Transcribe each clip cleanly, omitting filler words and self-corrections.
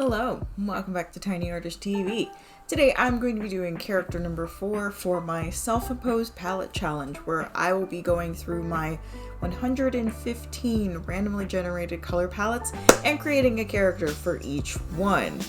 Hello, welcome back to Tiny Artist TV. Today I'm going to be doing character number 4 for my self-imposed palette challenge, where I will be going through my 115 randomly generated color palettes and creating a character for each one.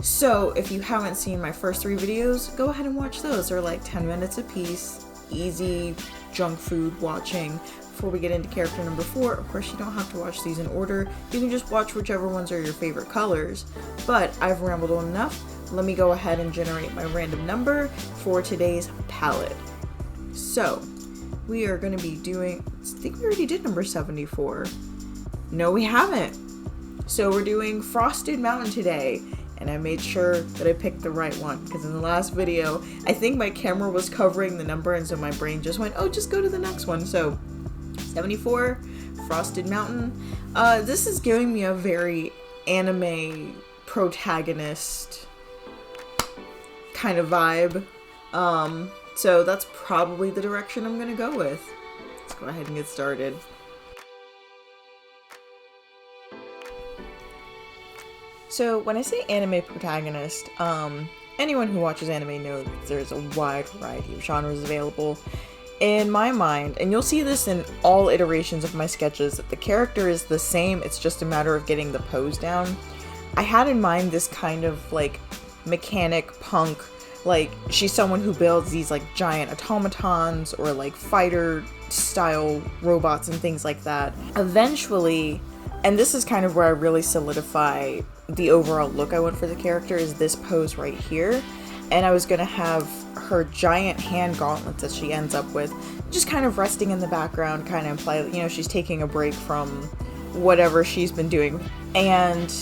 So if you haven't seen my first 3 videos, go ahead and watch those. They're like 10 minutes apiece, easy junk food watching. Before we get into character number 4, of course you don't have to watch these in order. You can just watch whichever ones are your favorite colors. But I've rambled on enough. Let me go ahead and generate my random number for today's palette. So, we are going to be doing, I think we already did number 74. No, we haven't. So we're doing Frosted Mountain today. And I made sure that I picked the right one, because in the last video, I think my camera was covering the number, and so my brain just went, oh, just go to the next one. So 74, Frosted Mountain. This is giving me a very anime protagonist kind of vibe. So that's probably the direction I'm gonna go with. Let's go ahead and get started. So when I say anime protagonist, anyone who watches anime knows that there's a wide variety of genres available. In my mind, and you'll see this in all iterations of my sketches, that the character is the same, it's just a matter of getting the pose down. I had in mind this kind of like mechanic punk, like she's someone who builds these like giant automatons or like fighter style robots and things like that. Eventually, and this is kind of where I really solidify the overall look I want for the character, is this pose right here. And I was gonna have her giant hand gauntlets that she ends up with just kind of resting in the background, kind of imply, you know, she's taking a break from whatever she's been doing. And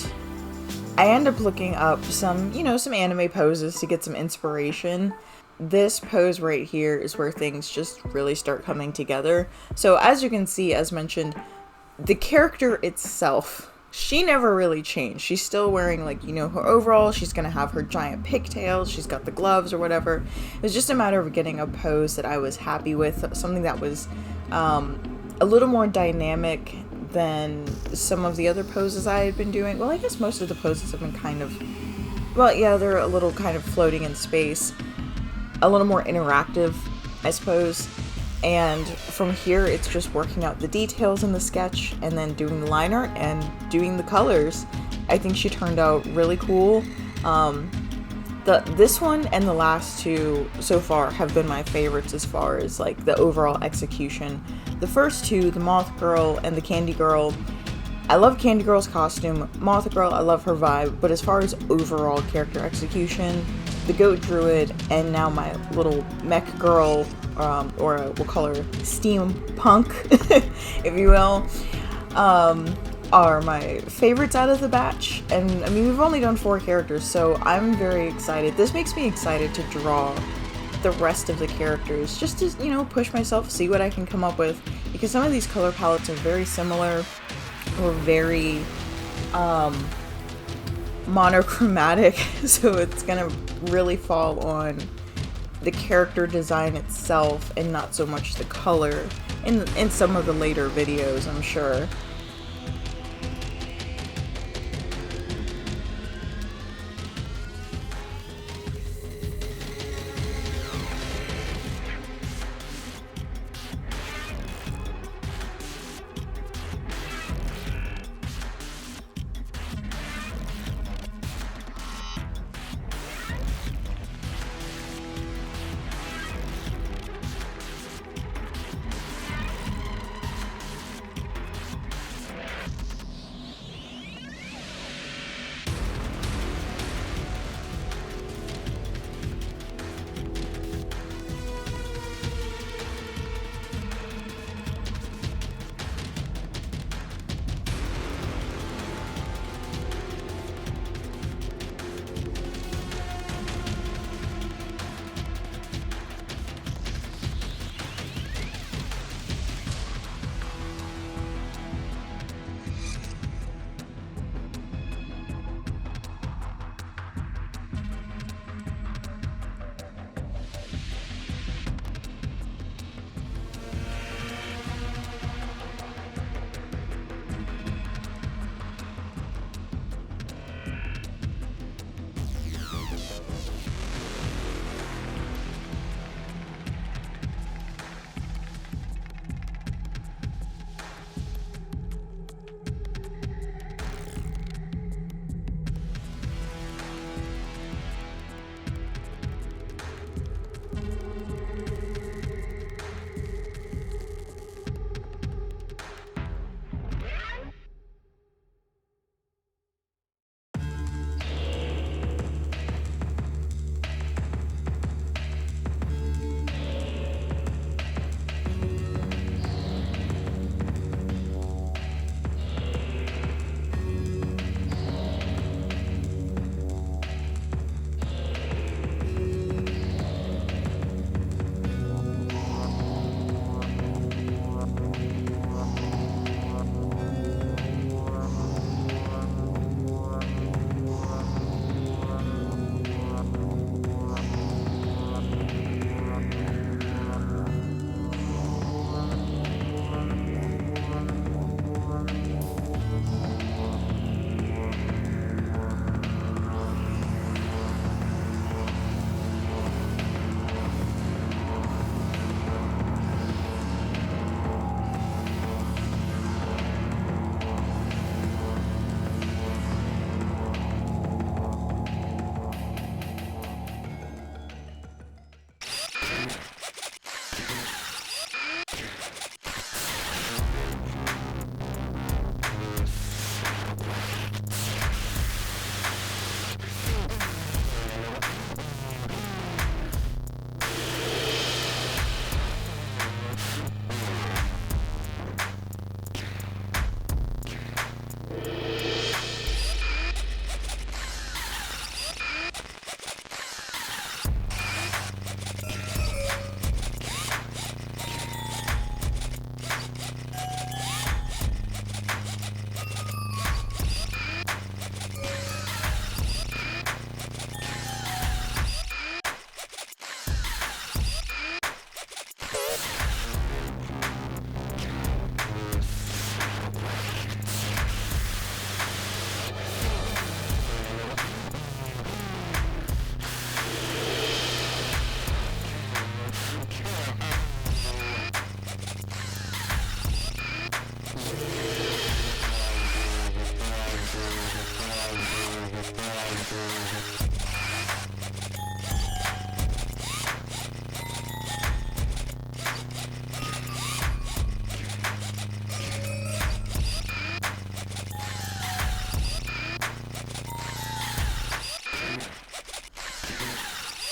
I end up looking up some, you know, some anime poses to get some inspiration. This pose right here is where things just really start coming together. So as you can see, as mentioned, the character itself, she never really changed. She's still wearing, like, you know, her overall. She's gonna have her giant pigtails. She's got the gloves or whatever. It was just a matter of getting a pose that I was happy with, something that was a little more dynamic than some of the other poses I had been doing. Well, I guess most of the poses have been kind of, well, yeah, they're a little kind of floating in space, a little more interactive, I suppose. And from here, it's just working out the details in the sketch and then doing the line art and doing the colors. I think she turned out really cool. This one and the last 2 so far have been my favorites as far as like the overall execution. The first 2, the Moth Girl and the Candy Girl, I love Candy Girl's costume. Moth Girl, I love her vibe. But as far as overall character execution, the Goat Druid and now my little mech girl, or we'll call her steampunk, if you will, are my favorites out of the batch. And I mean, we've only done 4 characters, so I'm very excited. This makes me excited to draw the rest of the characters, just to, you know, push myself, see what I can come up with, because some of these color palettes are very similar or very monochromatic, so it's gonna really fall on the character design itself and not so much the color in some of the later videos, I'm sure.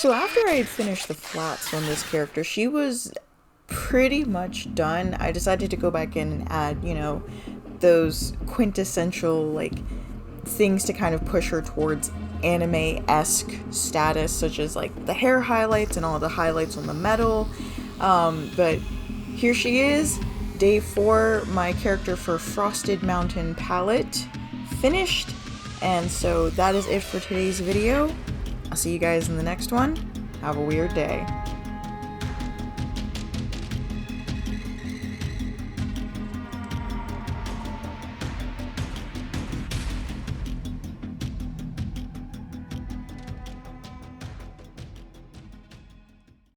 So after I had finished the flats on this character, she was pretty much done. I decided to go back in and add, you know, those quintessential, like, things to kind of push her towards anime-esque status, such as, like, the hair highlights and all the highlights on the metal. But here she is, day 4, my character for Frosted Mountain palette finished. And so that is it for today's video. I'll see you guys in the next one. Have a weird day.